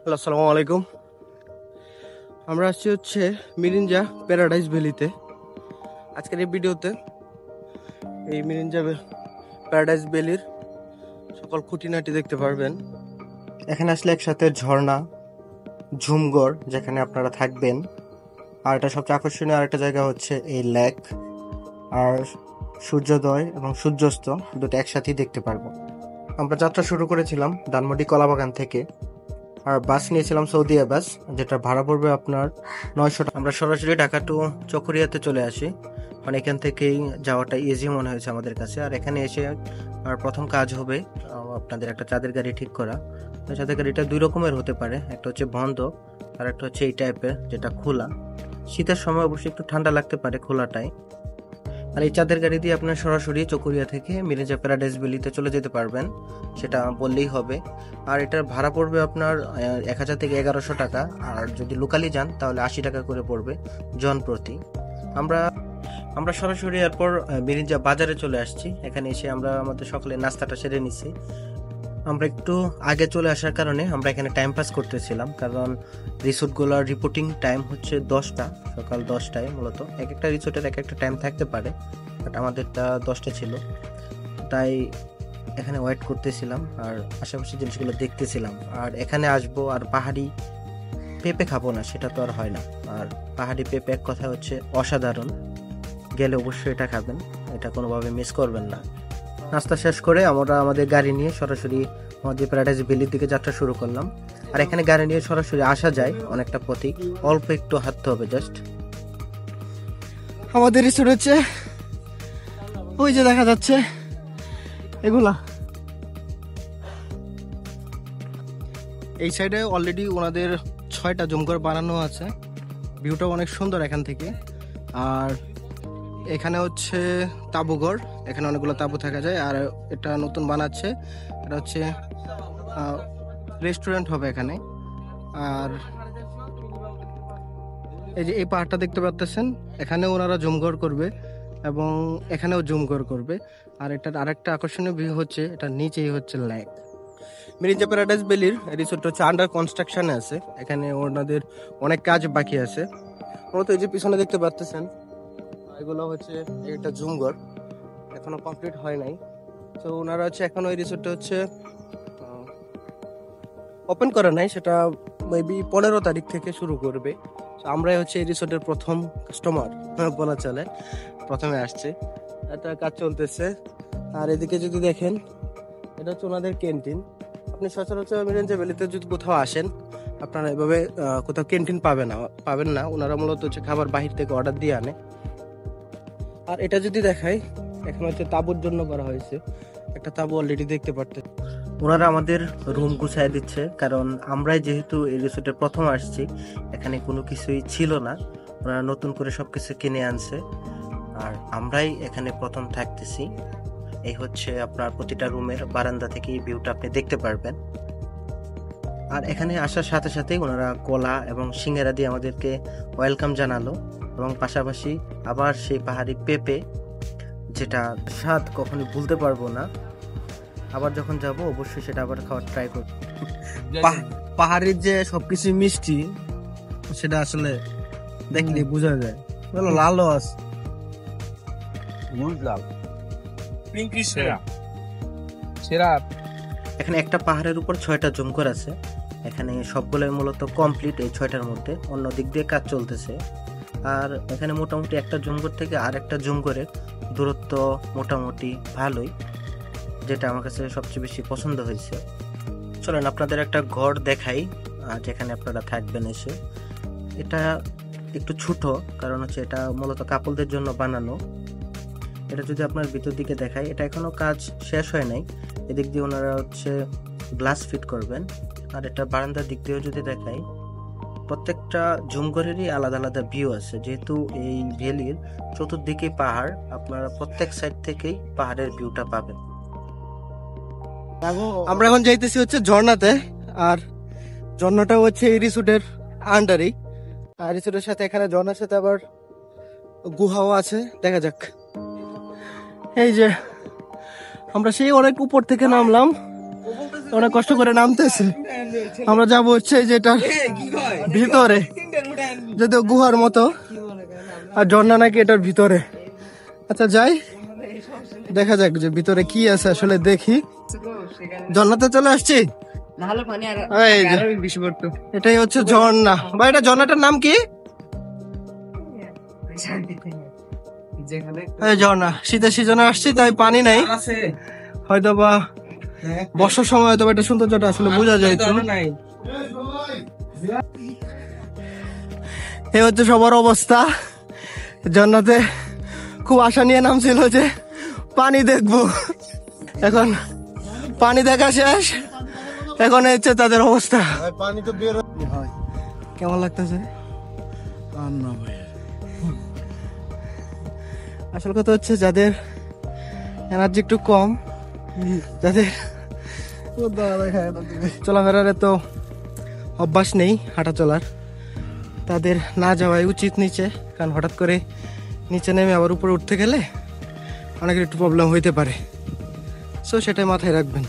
Hello, আসসালামু আলাইকুম। আমরা আসছি হচ্ছে মিরিঞ্জা প্যারাডাইস ভ্যালিতে। আজকের এই ভিডিওতে এই মিরিঞ্জা প্যারাডাইস ভ্যালির সকল খুঁটিনাটি দেখতে পারবেন। এখানে আসলে একসাথে ঝর্ণা, ঝুমঘর যেখানে আপনারা থাকবেন, আর এটা সবচেয়ে আকর্ষণীয় আরেকটা জায়গা হচ্ছে এই লেক, আর সূর্যোদয় এবং সূর্যাস্ত দুটো একসাথেই দেখতে পারবো। আমরা যাত্রা শুরু করেছিলাম ধানমন্ডি কলাবাগান থেকে, আর বাস নিয়েছিলাম সৌদিয়া বাস, যেটা ভাড়া পড়বে আপনার 900 টাকা। আমরা সরাসরি ঢাকা টু চকরিয়াতে চলে আসি, মানে এখান থেকেই যাওয়াটা ইজি মনে হয়েছে আমাদের কাছে। আর এখানে এসে আর প্রথম কাজ হবে আপনাদের একটা চাঁদের গাড়ি ঠিক করা। চাঁদের গাড়িটা দুই রকমের হতে পারে, একটা হচ্ছে বন্ধ আর একটা হচ্ছে এই টাইপের যেটা খোলা। শীতের সময় অবশ্যই একটু ঠান্ডা লাগতে পারে খোলাটাই। আর এই চাঁদের গাড়ি দিয়ে আপনার সরাসরি চকরিয়া থেকে মিরিঞ্জা প্যারাডাইস ভ্যালিতে চলে যেতে পারবেন, সেটা বললেই হবে। আর এটার ভাড়া পড়বে আপনার 1000 থেকে 1100 টাকা, আর যদি লোকালি যান তাহলে 80 টাকা করে পড়বে জন প্রতি। আমরা সরাসরি এরপর মিরিঞ্জা বাজারে চলে আসছি। এখানে এসে আমরা আমাদের সকলে নাস্তাটা সেরে নিছি। আমরা একটু আগে চলে আসার কারণে আমরা এখানে টাইম পাস করতেছিলাম, কারণ রিসোর্টগুলোর রিপোর্টিং টাইম হচ্ছে 10টা, সকাল 10টায়। মূলত এক একটা রিসোর্টের এক একটা টাইম থাকতে পারে, বাট আমাদেরটা 10টা ছিল, তাই এখানে ওয়েট করতেছিলাম আর আশেপাশে জিনিসগুলো দেখতেছিলাম। আর এখানে আসবো আর পাহাড়ি পেঁপে খাবো না, সেটা তো আর হয় না। আর পাহাড়ি পেঁপে এক কথা হচ্ছে অসাধারণ, গেলে অবশ্যই এটা খাবেন, এটা কোনোভাবে মিস করবেন না। নাস্তা শেষ করে আমরা আমাদের গাড়ি নিয়ে সরাসরি আমাদের প্যারাডাইস ভ্যালির দিকে যাত্রা শুরু করলাম। আর এখানে গাড়ি নিয়ে সরাসরি আসা যায় অনেকটা পথই, অল্প একটু হাঁটতে হবে জাস্ট। আমাদের রিসোর্ট হচ্ছে ওই যে দেখা যাচ্ছে এগুলা। এই সাইডে অলরেডি ওনাদের 6টা জমঘর বানানো আছে, ভিউটা অনেক সুন্দর এখান থেকে। আর এখানে হচ্ছে তাঁবুঘর, এখানে অনেকগুলো তাঁবু থাকা যায়। আর এটা নতুন বানাচ্ছে, এটা হচ্ছে রেস্টুরেন্ট হবে এখানে। আর এই যে এই পাহাড়টা দেখতে পাচ্ছেন, এখানে ওনারা জুমঘর করবে এবং এখানেও জুমঘর করবে। আর এটার আরেকটা আকর্ষণীয় ভিউ হচ্ছে এটা নিচেই হচ্ছে লেক। মিরিঞ্জা প্যারাডাইস ভ্যালির রিসোর্ট হচ্ছে আন্ডার কনস্ট্রাকশনে আছে, এখানে ওনাদের অনেক কাজ বাকি আছে। মূলত এই যে পিছনে দেখতে পাচ্ছেন এগুলো হচ্ছে একটা জুমঘর, এখনো কমপ্লিট হয় নাই। তো ওনারা হচ্ছে এখন ওই রিসোর্টটা হচ্ছে ওপেন করে নাই, সেটা মেবি 15 তারিখ থেকে শুরু করবে। আমরাই হচ্ছে এই রিসোর্টের প্রথম কাস্টমার বলা চলে, প্রথমে আসছে। একটা কাজ চলতেছে। আর এদিকে যদি দেখেন, এটা হচ্ছে ওনাদের ক্যান্টিন। আপনি সচরাচর মিরিঞ্জা ভ্যালিতে যদি কোথাও আসেন, আপনারা এভাবে কোথাও ক্যান্টিন পাবেন না। ওনারা মূলত হচ্ছে খাবার বাহির থেকে অর্ডার দিয়ে আনে। আর এটা যদি দেখাই, এখন হচ্ছে তাঁবুর জন্য করা হয়েছে, একটা তাঁবু অলরেডি দেখতে পারতেন। ওনারা আমাদের রুম গুছাই দিচ্ছে, কারণ আমরাই যেহেতু এই রিসোর্টে প্রথম আসছি, এখানে কোনো কিছুই ছিল না, ওনারা নতুন করে সবকিছু কিনে আনছে। আর আমরাই এখানে প্রথম থাকতেছি। এই হচ্ছে আপনার প্রতিটা রুমের বারান্দা থেকে এই ভিউটা আপনি দেখতে পারবেন। আর এখানে আসার সাথে সাথেই ওনারা কলা এবং সিঙ্গারা দিয়ে আমাদেরকে ওয়েলকাম জানালো, এবং পাশাপাশি আবার সেই পাহাড়ি পেঁপে, যেটা স্বাদ কখনো ভুলতে পারবো না। আবার যখন যাব অবশ্যই সেটা আবার খাওয়ার ট্রাই করব। পাহাড়ের যে সবকিছু মিষ্টি, সেটা আসলে দেখলে বোঝা যায়। বলো লালও আছে, এখানে একটা পাহাড়ের উপর 6টা জমঘর আছে, এখানে সবগুলো মূলত কমপ্লিট এই 6টার মধ্যে, অন্য দিক দিয়ে কাজ চলতেছে। আর এখানে মোটামুটি একটা জমঘর থেকে আর একটা জমঘরের দূরত্ব মোটামুটি ভালোই, যেটা আমার কাছে সবচেয়ে বেশি পছন্দ হয়েছে। চলেন আপনাদের একটা ঘর দেখাই যেখানে আপনারা থাকবেন এসে। এটা একটু ছোট, কারণ হচ্ছে এটা মূলত কাপলদের জন্য বানানো। এটা যদি আপনার ভিতর দিকে দেখাই, এটা এখনো কাজ শেষ হয় নাই, এদিক দিয়ে ওনারা হচ্ছে গ্লাস ফিট করবেন। আর এটা বারান্দার দিক দিয়েও যদি দেখাই, প্রত্যেকটা জুমঘরেরই আলাদা আলাদা ভিউ আছে, যেহেতু এই ভ্যালির চতুর্দিকে পাহাড়, আপনারা প্রত্যেক সাইড থেকেই পাহাড়ের ভিউটা পাবেন। আমরা এখন যাইতেছি হচ্ছে ঝর্ণাতে, আর ঝর্ণাটা হচ্ছে এই রিসোর্টের আন্ডারেই। আর রিসোর্টের সাথে এখানে ঝর্ণার সাথে আবার গুহাও আছে, দেখা যাক। এই যে আমরা সেই অনেক উপর থেকে নামলাম, অনেক কষ্ট করে নামতেছে। আমরা যাবো হচ্ছে যেটা ভিতরে, যদিও গুহার মতো, আর ঝর্ণা নাকি এটার ভিতরে। আচ্ছা যাই, দেখা যাক যে ভিতরে কি আছে আসলে দেখি। ঝর্ণাতে চলে আসছি। এটাই হচ্ছে ঝর্ণা। ভাই এটা ঝর্ণাটার নাম কি? ঝর্ণা। শীতের সিজনে আসছি তাই পানি নাই, হয়তো বা বর্ষার সময় হয়তো এটা সৌন্দর্যটা আসলে বোঝা যায়। এই হচ্ছে সবার অবস্থা। ঝর্ণাতে খুব আশা নিয়ে নামছিল যে পানি দেখবো, এখন পানি দেখা শেষ, এখন হচ্ছে তাদের অবস্থা। পানি তো বের হয়। কেমন লাগতেছে? আসল কথা হচ্ছে যাদের এনার্জি একটু কম, যাদের চলাফেরার তো অভ্যাস নেই হাঁটা চলার, তাদের না যাওয়াই উচিত নিচে। কারণ হঠাৎ করে নিচে নেমে আবার উপরে উঠতে গেলে অনেকের একটু প্রবলেম হইতে পারে। সো সেটাই মাথায় রাখবেন।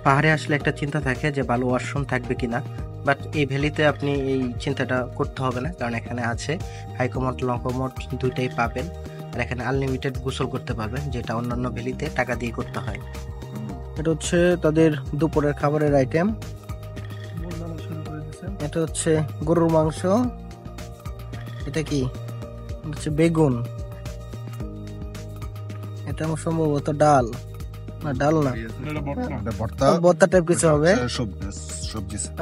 পাহাড়ে আসলে একটা চিন্তা থাকে যে ভালো ওয়াশরুম থাকবে কিনা, বাট এই ভ্যালিতে আপনি এই চিন্তাটা করতে হবে না, কারণ এখানে আছে হাইকমোড লংকমোড দুইটাই পাবেন। আর এখানে আনলিমিটেড গোসল করতে পারবেন, যেটা অন্যান্য ভ্যালিতে টাকা দিয়ে করতে হয়। এটা হচ্ছে তাদের দুপুরের খাবারের আইটেম। এটা হচ্ছে গরুর মাংস, এটা কি হচ্ছে বেগুন, এটা সম্ভবত ডাল, না ডাল না, ভর্তা টাইপ কিছু হবে,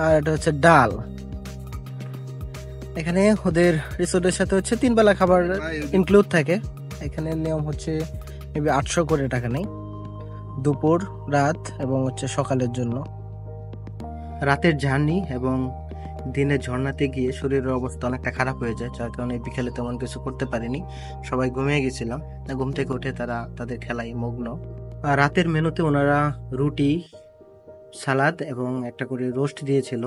আর এটা হচ্ছে ডাল। এখানে ওদের রিসোর্টের সাথে হচ্ছে 3 বেলা খাবার ইনক্লুড থাকে। এখানে নিয়ম হচ্ছে মেবি 800 করে টাকা নেই, দুপুর, রাত এবং হচ্ছে সকালের জন্য। রাতের জার্নি এবং দিনে ঝর্ণাতে গিয়ে শরীরের অবস্থা অনেকটা খারাপ হয়ে যায়, যার কারণে বিকেলে তেমন কিছু করতে পারিনি, সবাই ঘুমিয়ে গেছিলাম। ঘুম থেকে উঠে তারা তাদের খেলায় মগ্ন। আর রাতের মেনুতে ওনারা রুটি, সালাদ এবং একটা করে রোস্ট দিয়েছিল।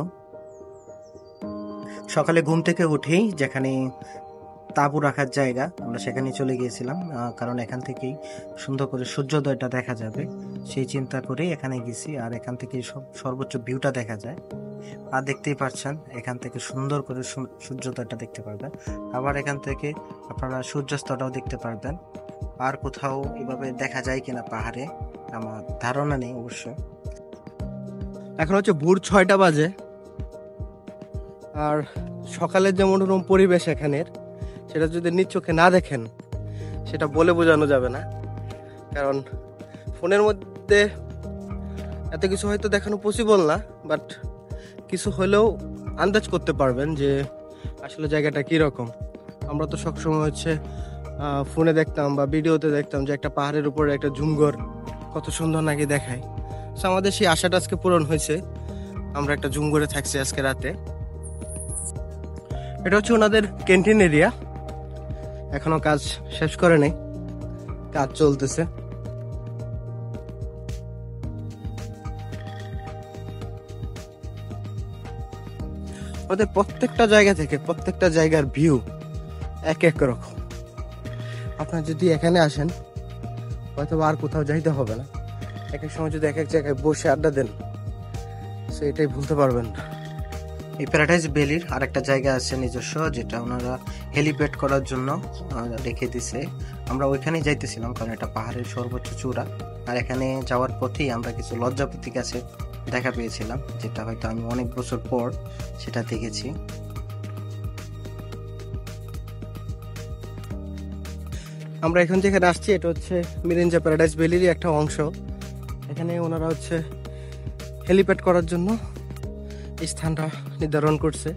সকালে ঘুম থেকে উঠেই যেখানে তাঁবু রাখার জায়গা, আমরা সেখানে চলে গিয়েছিলাম, কারণ এখান থেকেই সুন্দর করে সূর্যোদয়টা দেখা যাবে সেই চিন্তা করেই এখানে গেছি। আর এখান থেকে সর্বোচ্চ ভিউটা দেখা যায়, আর দেখতেই পাচ্ছেন এখান থেকে সুন্দর করে সূর্যোদয়টা দেখতে পারবেন। আবার এখান থেকে আপনারা সূর্যাস্তটাও দেখতে পারবেন। আর কোথাও এভাবে দেখা যায় কিনা পাহাড়ে আমার ধারণা নেই অবশ্য। এখন হচ্ছে ভোর 6টা বাজে, আর সকালের যে মনোরম পরিবেশ এখানের, সেটা যদি নিজ চোখে না দেখেন সেটা বলে বোঝানো যাবে না। কারণ ফোনের মধ্যে এত কিছু হয়তো দেখানো পসিবল না, বাট কিছু হলেও আন্দাজ করতে পারবেন যে আসলে জায়গাটা কীরকম। আমরা তো সবসময় হচ্ছে ফোনে দেখতাম বা ভিডিওতে দেখতাম যে একটা পাহাড়ের উপরে একটা ঝুমঘর কত সুন্দর নাকি দেখায়। সো আমাদের সেই আশাটা আজকে পূরণ হয়েছে, আমরা একটা ঝুমঘরে থাকছি আজকে রাতে। এটা হচ্ছে ওনাদের ক্যান্টিন এরিয়া, এখনো কাজ শেষ করে নেই, কাজ চলতেছে। ওদের প্রত্যেকটা জায়গা থেকে প্রত্যেকটা জায়গার ভিউ এক এক রকম। আপনার যদি এখানে আসেন হয়তো আর কোথাও যাইতে হবে না, এক এক সময় যদি এক এক জায়গায় বসে আড্ডা দেন সেটাই ভুলতে পারবেন না। এই প্যারাডাইস ভ্যালির আরেকটা জায়গা আছে নিজস্ব, যেটা ওনারা হেলিপ্যাড করার জন্য রেখে দিছে। আমরা ওইখানেই যাইতেছিলাম, কারণ এটা পাহাড়ের সর্বোচ্চ চূড়া। আর এখানে যাওয়ার পথেই আমরা কিছু লজ্জাপতি গাছের দেখা পেয়েছিলাম, যেটা হয়তো আমি অনেক বছর পর সেটা দেখেছি। আমরা এখন যেখানে আসছি এটা হচ্ছে মিরিঞ্জা প্যারাডাইস ভ্যালিরই একটা অংশ। এখানে ওনারা হচ্ছে হেলিপ্যাড করার জন্য এই স্থানটা নির্ধারণ করছে,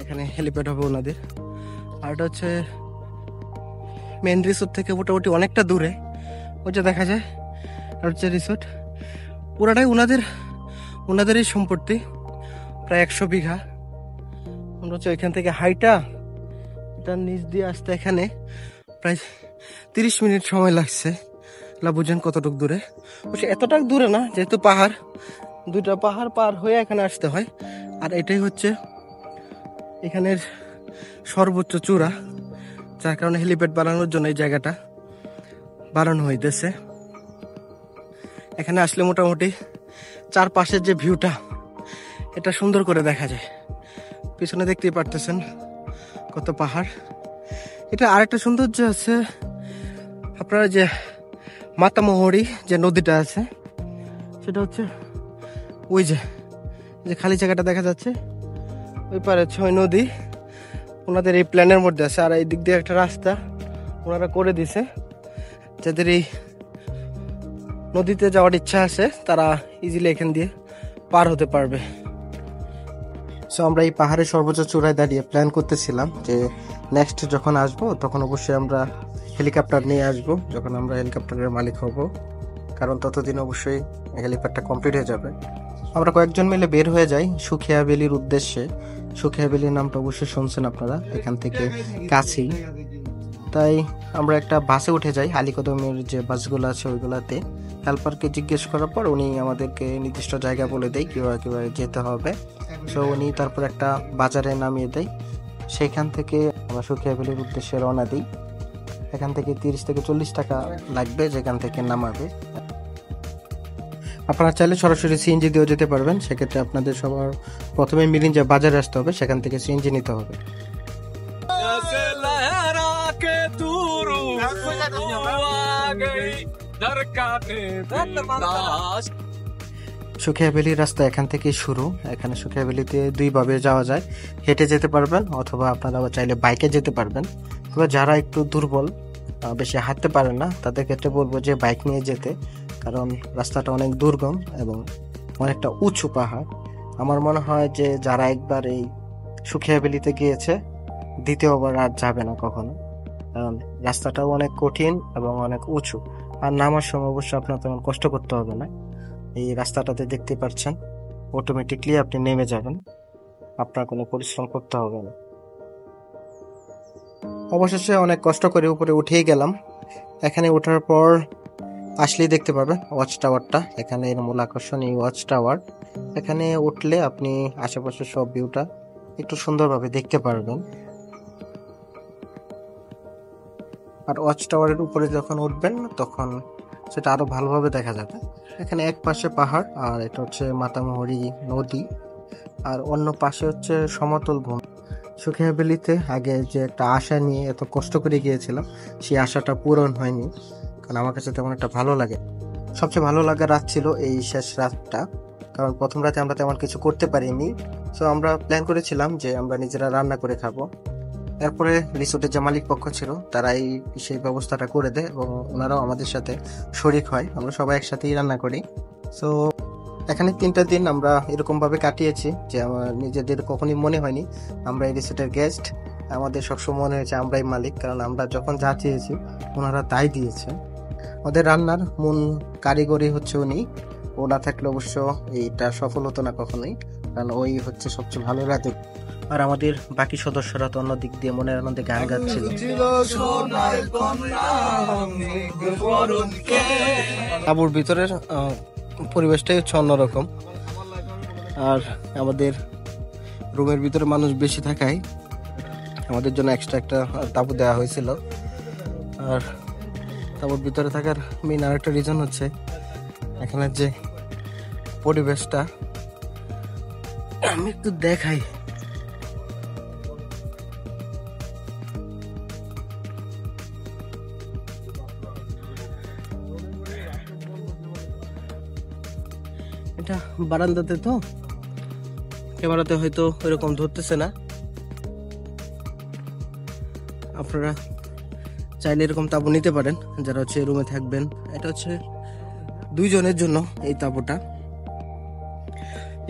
এখানে হেলিপ্যাড হবে ওনাদের। আর এটা হচ্ছে মেন রিসোর্ট থেকে মোটামুটি অনেকটা দূরে, ওই যে দেখা যায়। আর হচ্ছে রিসোর্ট পুরাটাই ওনাদেরই সম্পত্তি, প্রায় 100 বিঘা। আমরা হচ্ছে এখান থেকে হাইটা এটার নিচ দিয়ে আসতে এখানে প্রায় 30 মিনিট সময় লাগছে। বুঝেন কতটুক দূরে, অবশ্যই এতটা দূরে না, যেহেতু পাহাড়, 2টা পাহাড় পার হয়ে এখানে আসতে হয়। আর এটাই হচ্ছে এখানের সর্বোচ্চ চূড়া, যার কারণে হেলিপ্যাড বানানোর জন্য এই জায়গাটা বানানো হইতেছে। এখানে আসলে মোটামুটি চারপাশের যে ভিউটা এটা সুন্দর করে দেখা যায়। পিছনে দেখতেই পারতেছেন কত পাহাড়। এটা আরেকটা সৌন্দর্য আছে, আপনারা যে মাতামহরি যে নদীটা আছে সেটা হচ্ছে ওই যে খালি জায়গাটা দেখা যাচ্ছে ওই পারে হচ্ছে ওই নদী, ওনাদের এই প্ল্যানের মধ্যে আছে। আর এই দিক দিয়ে একটা রাস্তা ওনারা করে দিছে, যাদের এই নদীতে যাওয়ার ইচ্ছা আছে তারা ইজিলি এখান দিয়ে পার হতে পারবে। সো আমরা এই পাহাড়ের সর্বোচ্চ চূড়ায় দাঁড়িয়ে প্ল্যান করতেছিলাম যে নেক্সট যখন আসবো তখন অবশ্যই আমরা হেলিকপ্টার নিয়ে আসবো, যখন আমরা হেলিকপ্টারের মালিক হব, কারণ ততদিন অবশ্যই হেলিপ্যাডটা কমপ্লিট হয়ে যাবে। আমরা কয়েকজন মিলে বের হয়ে যাই সুখিয়া ভ্যালির উদ্দেশ্যে। সুখিয়া ভ্যালির নামটা অবশ্যই শুনছেন আপনারা, এখান থেকে কাছেই। তাই আমরা একটা বাসে উঠে যাই, আলীকদমের যে বাসগুলো আছে ওইগুলাতে। হেল্পারকে জিজ্ঞেস করার পর উনি আমাদেরকে নির্দিষ্ট জায়গা বলে দেয় কীভাবে কীভাবে যেতে হবে। সো উনি তারপর একটা বাজারে নামিয়ে দেয়, সেখান থেকে আমরা সুখিয়া ভ্যালির উদ্দেশ্যে রওনা দিই। এখান থেকে 30 থেকে 40 টাকা লাগবে যেখান থেকে নামাবে। আপনারা চাইলে সরাসরি সিএনজি দিয়েও যেতে পারবেন, সেক্ষেত্রে আপনাদের সবার প্রথমে মিরিঞ্জা বাজারে আসতে হবে, সেখান থেকে সিএনজি নিতে হবে। সুখিয়া ভ্যালির রাস্তা এখান থেকে শুরু। এখানে সুখিয়া ভ্যালিতে দুইভাবে যাওয়া যায়, হেঁটে যেতে পারবেন অথবা আপনারা চাইলে বাইকে যেতে পারবেন। তবে যারা একটু দুর্বল, বেশি হাঁটতে পারেন না, তাদের ক্ষেত্রে বলবো যে বাইক নিয়ে যেতে, কারণ রাস্তাটা অনেক দুর্গম এবং অনেকটা উঁচু পাহাড়। আমার মনে হয় যে যারা একবার এই সুখিয়া ভ্যালিতে গিয়েছে দ্বিতীয়বার আর যাবে না কখনো, কারণ রাস্তাটাও অনেক কঠিন এবং অনেক উঁচু। আর নামার সময় অবশ্য আপনার তেমন কষ্ট করতে হবে না, এই রাস্তাটাতে দেখতে পাচ্ছেন অটোমেটিকলি আপনি নেমে যাবেন, আপনার কোনো পরিশ্রম করতে হবে না। অবশেষে অনেক কষ্ট করে উপরে উঠেই গেলাম। এখানে ওঠার পর আসলেই দেখতে পাবেন ওয়াচ টাওয়ারটা, এখানে এর মূল আকর্ষণ এই ওয়াচ টাওয়ার। এখানে উঠলে আপনি আশেপাশের সব ভিউটা একটু সুন্দরভাবে দেখতে পারবেন। আর ওয়াচ টাওয়ারের উপরে যখন উঠবেন তখন সেটা আরো ভালোভাবে দেখা যাবে। এখানে এক পাশে পাহাড় আর এটা হচ্ছে মাতামহরি নদী, আর অন্য পাশে হচ্ছে সমতল ভূমি। সুখিয়া ভ্যালিতে আগে যে একটা আশা নিয়ে এত কষ্ট করে গিয়েছিলাম, সেই আশাটা পূরণ হয়নি, কারণ আমার কাছে তেমন একটা ভালো লাগে। সবচেয়ে ভালো লাগার রাত ছিল এই শেষ রাতটা, কারণ প্রথম রাতে আমরা তেমন কিছু করতে পারিনি। সো আমরা প্ল্যান করেছিলাম যে আমরা নিজেরা রান্না করে খাবো। এরপরে রিসোর্টের যে মালিক পক্ষ ছিল তারাই সেই ব্যবস্থাটা করে দেয় এবং ওনারাও আমাদের সাথে শরিক হয়, আমরা সবাই একসাথেই রান্না করি। সো এখানে 3টা দিন আমরা এরকম ভাবে কাটিয়েছি যে আমার নিজেদের কখনই মনে হয়নি আমরা এই রিসোর্টের গেস্ট। আমাদের সবসময় মনে হয়েছে আমরাই মালিক, কারণ আমরা যখন যা চেয়েছি ওনারা তাই দিয়েছে। ওদের রান্নার মূল কারিগরি হচ্ছে উনি, ও না থাকলে অবশ্য এইটা সফল হতো না কখনোই, কারণ ওই হচ্ছে সবচেয়ে ভালো রাতে। আর আমাদের বাকি সদস্যরা তো অন্য দিক দিয়ে মনের আনন্দে গান গাচ্ছিল। তাঁবুর ভিতরের পরিবেশটাই হচ্ছে অন্যরকম, আর আমাদের রুমের ভিতরে মানুষ বেশি থাকায় আমাদের জন্য এক্সট্রা একটা তাঁবু দেওয়া হয়েছিল। আর তাঁবুর ভিতরে থাকার মেইন আরেকটা রিজন হচ্ছে এখানের যে পরিবেশটা, আমি একটু দেখাই। এটা বারান্দাতে, তো ক্যামেরাতে হয়তো এরকম ধরতেছে না। আপনারা চাইলে এরকম তাঁবু নিতে পারেন যারা হচ্ছে রুমে থাকবেন। এটা হচ্ছে 2 জনের জন্য এই তাঁবুটা।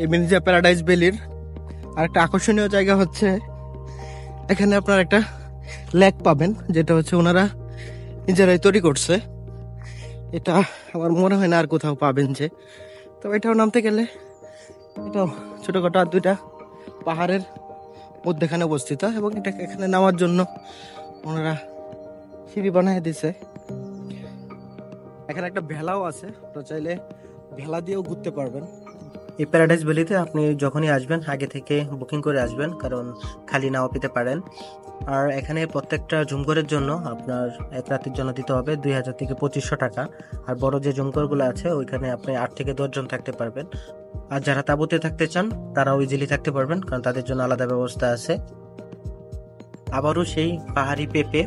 এই মিরিঞ্জা প্যারাডাইস ভ্যালির আরেকটা আকর্ষণীয় জায়গা হচ্ছে এখানে আপনার একটা লেক পাবেন, যেটা হচ্ছে ওনারা নিজেরাই তৈরি করছে। এটা আমার মনে হয় না আর কোথাও পাবেন যে, তবে এটাও নামতে গেলে এটাও ছোটখাটো 2টা পাহাড়ের মধ্যেখানে অবস্থিত, এবং এটা এখানে নামার জন্য ওনারা সিঁড়ি বানিয়ে দিছে। এখানে একটা ভেলাও আছে, তো চাইলে ভেলা দিয়েও ঘুরতে পারবেন। এই প্যারাডাইস ভ্যালিতে আপনি যখনই আসবেন আগে থেকে বুকিং করে আসবেন, কারণ খালি নাও পেতে পারেন। আর এখানে প্রত্যেকটা জুমঘরের জন্য আপনার এক রাতের জন্য দিতে হবে 2000 থেকে 2500 টাকা। আর বড় যে জুমঘরগুলো আছে ওইখানে আপনি 8 থেকে 10 জন থাকতে পারবেন। আর যারা তাঁবুতে থাকতে চান তারাও ইজিলি থাকতে পারবেন, কারণ তাদের জন্য আলাদা ব্যবস্থা আছে। আবারও সেই পাহাড়ি পেঁপে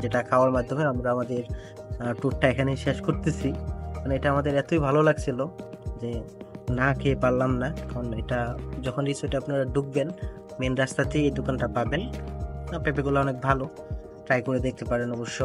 যেটা খাওয়ার মাধ্যমে আমরা আমাদের ট্যুরটা এখানে শেষ করতেছি। মানে এটা আমাদের এতই ভালো লাগছিল যে না খেয়ে পারলাম না। কারণ এটা যখন রিসোর্টে আপনারা ঢুকবেন মেন রাস্তাতেই এই দোকানটা পাবেন। পেঁপেগুলো অনেক ভালো, ট্রাই করে দেখতে পারেন অবশ্য।